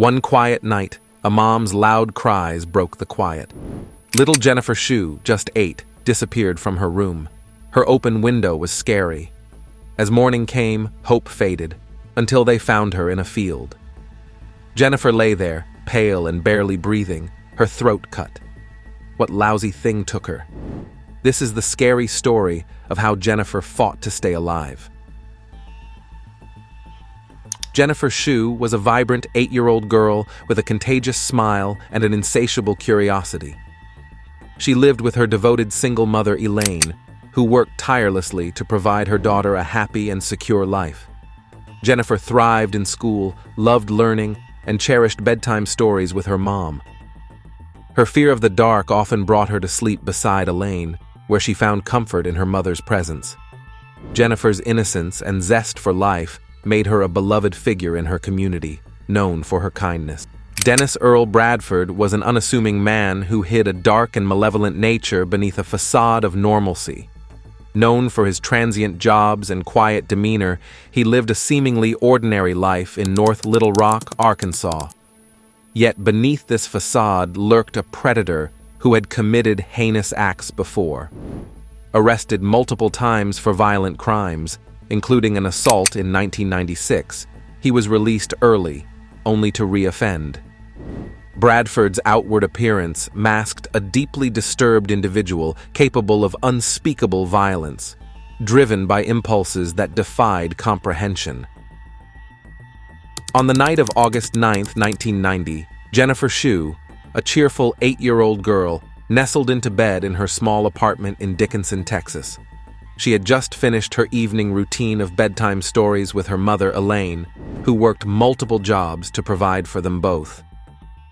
One quiet night, a mom's loud cries broke the quiet. Little Jennifer Shu, just 8, disappeared from her room. Her open window was scary. As morning came, hope faded, until they found her in a field. Jennifer lay there, pale and barely breathing, her throat cut. What lousy thing took her? This is the scary story of how Jennifer fought to stay alive. Jennifer Shu was a vibrant 8-year-old girl with a contagious smile and an insatiable curiosity. She lived with her devoted single mother, Elaine, who worked tirelessly to provide her daughter a happy and secure life. Jennifer thrived in school, loved learning, and cherished bedtime stories with her mom. Her fear of the dark often brought her to sleep beside Elaine, where she found comfort in her mother's presence. Jennifer's innocence and zest for life made her a beloved figure in her community, known for her kindness. Dennis Earl Bradford was an unassuming man who hid a dark and malevolent nature beneath a facade of normalcy. Known for his transient jobs and quiet demeanor, he lived a seemingly ordinary life in North Little Rock, Arkansas. Yet beneath this facade lurked a predator who had committed heinous acts before. Arrested multiple times for violent crimes, including an assault in 1996, he was released early, only to reoffend. Bradford's outward appearance masked a deeply disturbed individual capable of unspeakable violence, driven by impulses that defied comprehension. On the night of August 9, 1990, Jennifer Shu, a cheerful 8-year-old girl, nestled into bed in her small apartment in Dickinson, Texas. She had just finished her evening routine of bedtime stories with her mother, Elaine, who worked multiple jobs to provide for them both.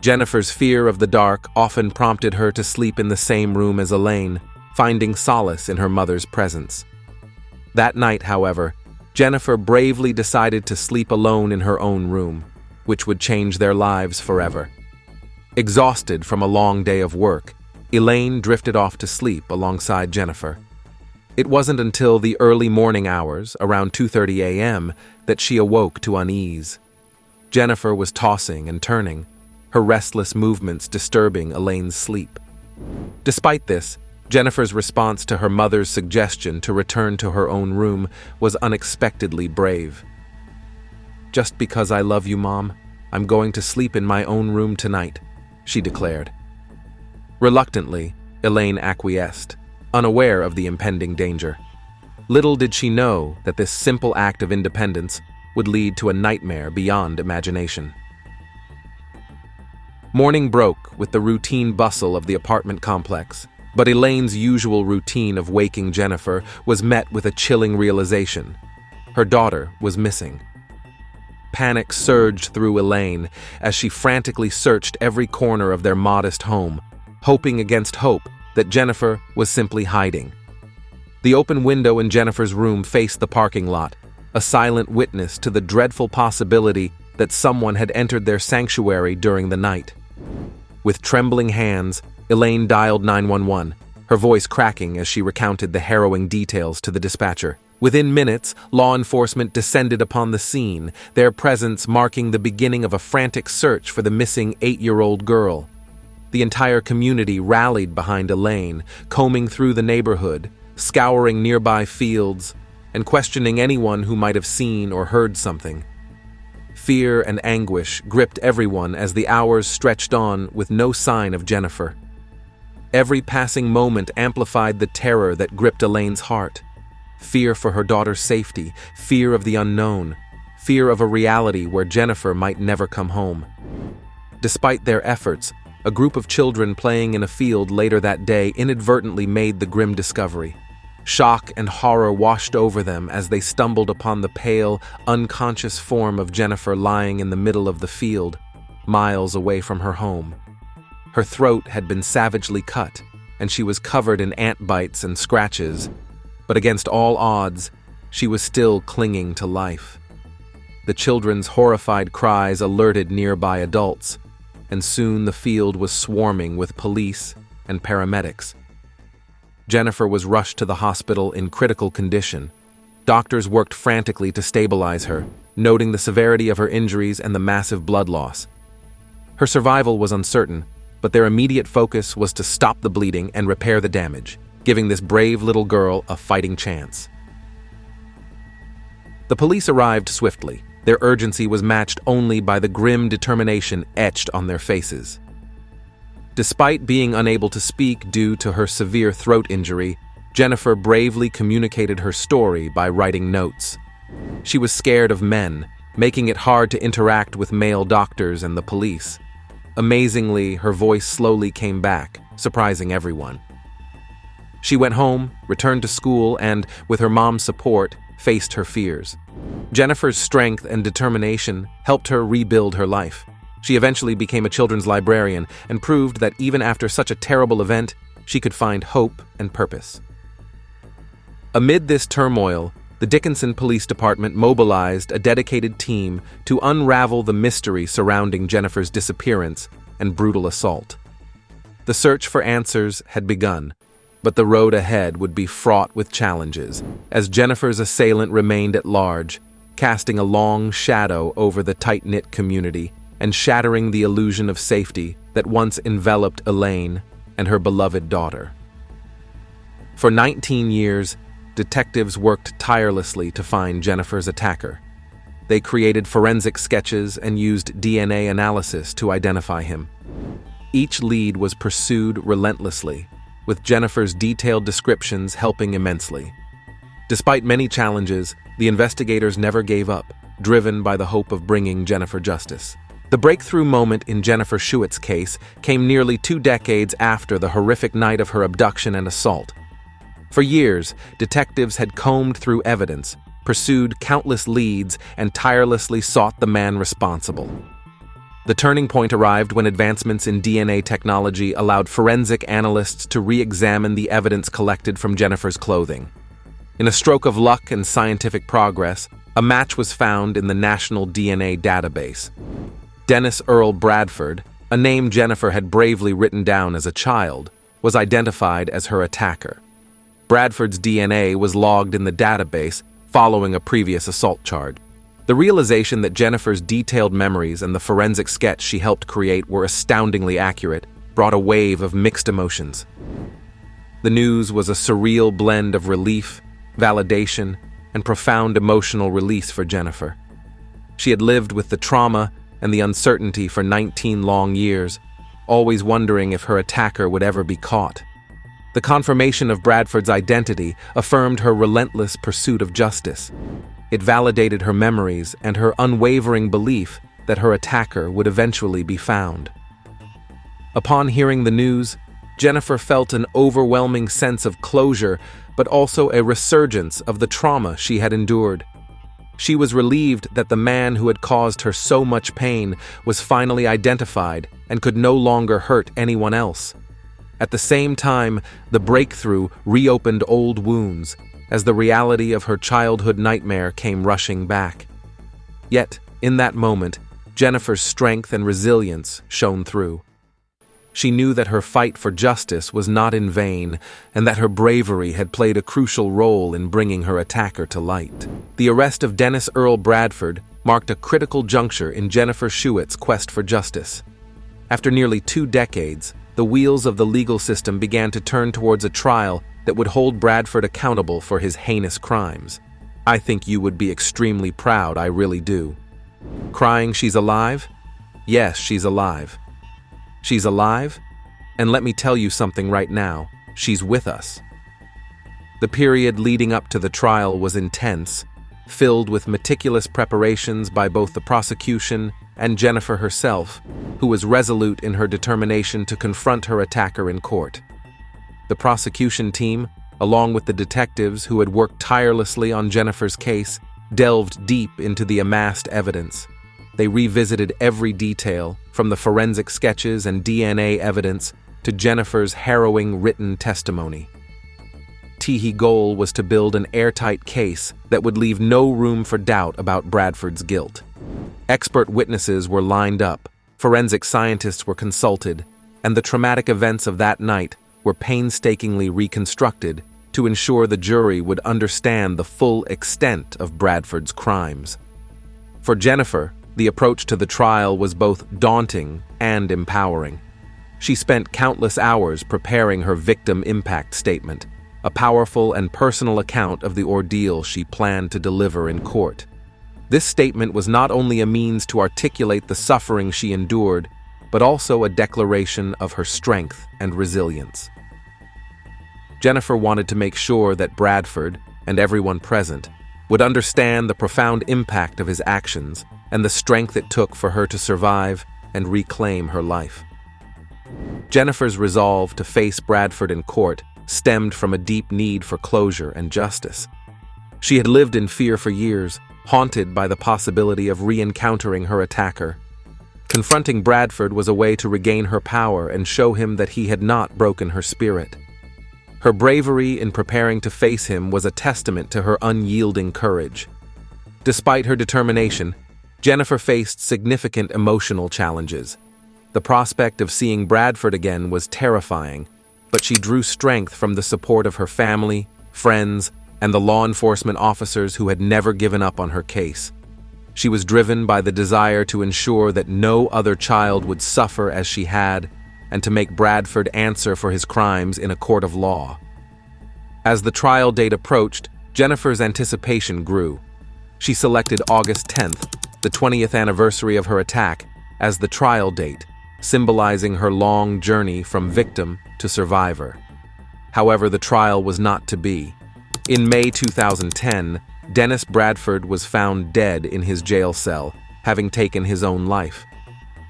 Jennifer's fear of the dark often prompted her to sleep in the same room as Elaine, finding solace in her mother's presence. That night, however, Jennifer bravely decided to sleep alone in her own room, which would change their lives forever. Exhausted from a long day of work, Elaine drifted off to sleep alongside Jennifer. It wasn't until the early morning hours, around 2:30 a.m., that she awoke to unease. Jennifer was tossing and turning, her restless movements disturbing Elaine's sleep. Despite this, Jennifer's response to her mother's suggestion to return to her own room was unexpectedly brave. "Just because I love you, Mom, I'm going to sleep in my own room tonight," she declared. Reluctantly, Elaine acquiesced, unaware of the impending danger. Little did she know that this simple act of independence would lead to a nightmare beyond imagination. Morning broke with the routine bustle of the apartment complex, but Elaine's usual routine of waking Jennifer was met with a chilling realization. Her daughter was missing. Panic surged through Elaine as she frantically searched every corner of their modest home, hoping against hope that Jennifer was simply hiding. The open window in Jennifer's room faced the parking lot, a silent witness to the dreadful possibility that someone had entered their sanctuary during the night. With trembling hands, Elaine dialed 911, her voice cracking as she recounted the harrowing details to the dispatcher. Within minutes, law enforcement descended upon the scene, their presence marking the beginning of a frantic search for the missing 8-year-old girl. The entire community rallied behind Elaine, combing through the neighborhood, scouring nearby fields, and questioning anyone who might have seen or heard something. Fear and anguish gripped everyone as the hours stretched on with no sign of Jennifer. Every passing moment amplified the terror that gripped Elaine's heart. Fear for her daughter's safety, fear of the unknown, fear of a reality where Jennifer might never come home. Despite their efforts, a group of children playing in a field later that day inadvertently made the grim discovery. Shock and horror washed over them as they stumbled upon the pale, unconscious form of Jennifer lying in the middle of the field, miles away from her home. Her throat had been savagely cut, and she was covered in ant bites and scratches, but against all odds, she was still clinging to life. The children's horrified cries alerted nearby adults, and soon the field was swarming with police and paramedics. Jennifer was rushed to the hospital in critical condition. Doctors worked frantically to stabilize her, noting the severity of her injuries and the massive blood loss. Her survival was uncertain, but their immediate focus was to stop the bleeding and repair the damage, giving this brave little girl a fighting chance. The police arrived swiftly. Their urgency was matched only by the grim determination etched on their faces. Despite being unable to speak due to her severe throat injury, Jennifer bravely communicated her story by writing notes. She was scared of men, making it hard to interact with male doctors and the police. Amazingly, her voice slowly came back, surprising everyone. She went home, returned to school, and, with her mom's support, faced her fears. Jennifer's strength and determination helped her rebuild her life. She eventually became a children's librarian and proved that even after such a terrible event, she could find hope and purpose. Amid this turmoil, the Dickinson Police Department mobilized a dedicated team to unravel the mystery surrounding Jennifer's disappearance and brutal assault. The search for answers had begun, but the road ahead would be fraught with challenges, as Jennifer's assailant remained at large, casting a long shadow over the tight-knit community and shattering the illusion of safety that once enveloped Elaine and her beloved daughter. For 19 years, detectives worked tirelessly to find Jennifer's attacker. They created forensic sketches and used DNA analysis to identify him. Each lead was pursued relentlessly, with Jennifer's detailed descriptions helping immensely. Despite many challenges, the investigators never gave up, driven by the hope of bringing Jennifer justice. The breakthrough moment in Jennifer Sl1ts' case came nearly 2 decades after the horrific night of her abduction and assault. For years, detectives had combed through evidence, pursued countless leads, and tirelessly sought the man responsible. The turning point arrived when advancements in DNA technology allowed forensic analysts to re-examine the evidence collected from Jennifer's clothing. In a stroke of luck and scientific progress, a match was found in the National DNA Database. Dennis Earl Bradford, a name Jennifer had bravely written down as a child, was identified as her attacker. Bradford's DNA was logged in the database following a previous assault charge. The realization that Jennifer's detailed memories and the forensic sketch she helped create were astoundingly accurate brought a wave of mixed emotions. The news was a surreal blend of relief, validation, and profound emotional release for Jennifer. She had lived with the trauma and the uncertainty for 19 long years, always wondering if her attacker would ever be caught. The confirmation of Bradford's identity affirmed her relentless pursuit of justice. It validated her memories and her unwavering belief that her attacker would eventually be found. Upon hearing the news, Jennifer felt an overwhelming sense of closure, but also a resurgence of the trauma she had endured. She was relieved that the man who had caused her so much pain was finally identified and could no longer hurt anyone else. At the same time, the breakthrough reopened old wounds as the reality of her childhood nightmare came rushing back. Yet, in that moment, Jennifer's strength and resilience shone through. She knew that her fight for justice was not in vain and that her bravery had played a crucial role in bringing her attacker to light. The arrest of Dennis Earl Bradford marked a critical juncture in Jennifer Sl1ts' quest for justice. After nearly 2 decades, the wheels of the legal system began to turn towards a trial that would hold Bradford accountable for his heinous crimes. I think you would be extremely proud, I really do. Crying she's alive? Yes, she's alive. She's alive? And let me tell you something right now, she's with us. The period leading up to the trial was intense, filled with meticulous preparations by both the prosecution and Jennifer herself, who was resolute in her determination to confront her attacker in court. The prosecution team, along with the detectives who had worked tirelessly on Jennifer's case, delved deep into the amassed evidence. They revisited every detail, from the forensic sketches and DNA evidence to Jennifer's harrowing written testimony. Teehee goal was to build an airtight case that would leave no room for doubt about Bradford's guilt. Expert witnesses were lined up, forensic scientists were consulted, and the traumatic events of that night were painstakingly reconstructed to ensure the jury would understand the full extent of Bradford's crimes. For Jennifer, The approach to the trial was both daunting and empowering. She spent countless hours preparing her victim impact statement, a powerful and personal account of the ordeal she planned to deliver in court. This statement was not only a means to articulate the suffering she endured, but also a declaration of her strength and resilience. Jennifer wanted to make sure that Bradford, and everyone present, would understand the profound impact of his actions and the strength it took for her to survive and reclaim her life. Jennifer's resolve to face Bradford in court stemmed from a deep need for closure and justice. She had lived in fear for years, haunted by the possibility of re-encountering her attacker. Confronting Bradford was a way to regain her power and show him that he had not broken her spirit. Her bravery in preparing to face him was a testament to her unyielding courage. Despite her determination, Jennifer faced significant emotional challenges. The prospect of seeing Bradford again was terrifying, but she drew strength from the support of her family, friends, and the law enforcement officers who had never given up on her case. She was driven by the desire to ensure that no other child would suffer as she had, and to make Bradford answer for his crimes in a court of law. As the trial date approached, Jennifer's anticipation grew. She selected August 10th, the 20th anniversary of her attack, as the trial date, symbolizing her long journey from victim to survivor. However, the trial was not to be. In May 2010, Dennis Bradford was found dead in his jail cell, having taken his own life.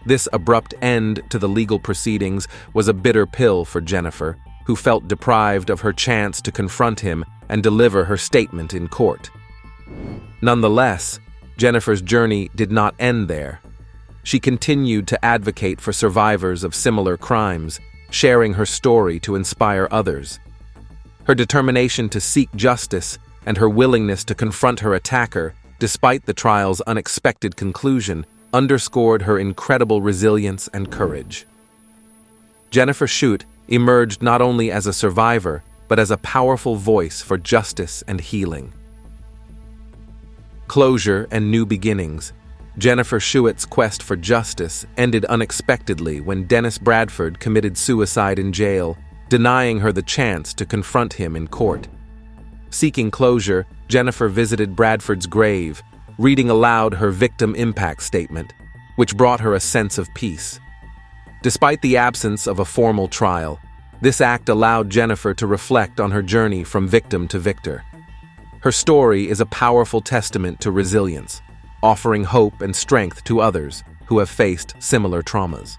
This abrupt end to the legal proceedings was a bitter pill for Jennifer, who felt deprived of her chance to confront him and deliver her statement in court. Nonetheless, Jennifer's journey did not end there. She continued to advocate for survivors of similar crimes, sharing her story to inspire others. Her determination to seek justice and her willingness to confront her attacker, despite the trial's unexpected conclusion, underscored her incredible resilience and courage. Jennifer Sl1ts emerged not only as a survivor, but as a powerful voice for justice and healing. Closure and new beginnings. Jennifer Sl1ts' quest for justice ended unexpectedly when Dennis Bradford committed suicide in jail, denying her the chance to confront him in court. Seeking closure, Jennifer visited Bradford's grave, reading aloud her victim impact statement, which brought her a sense of peace. Despite the absence of a formal trial, this act allowed Jennifer to reflect on her journey from victim to victor. Her story is a powerful testament to resilience, offering hope and strength to others who have faced similar traumas.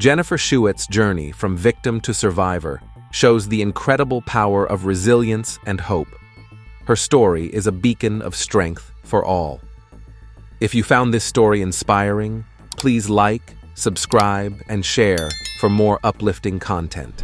Jennifer Sl1ts' journey from victim to survivor shows the incredible power of resilience and hope. Her story is a beacon of strength for all. If you found this story inspiring, please like, subscribe, and share for more uplifting content.